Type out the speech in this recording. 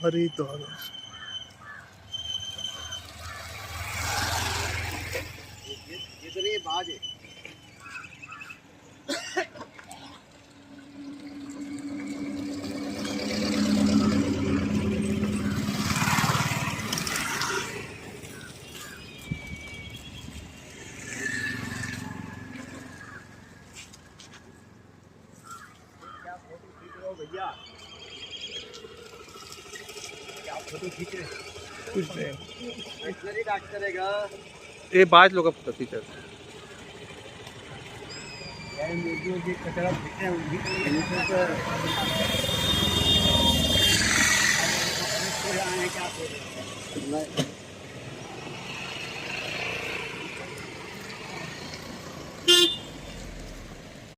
हरिद्वार। ये बाज है। क्या फोटो खींच रहे हो भैया? क्या फोटो खींच रहे? कुछ नहीं, वेटनरी डॉक्टर है गा। ये 5 लोग का फोटो खींचा। यार मुर्गियों की कचरा फेंकते हैं उनकी क्या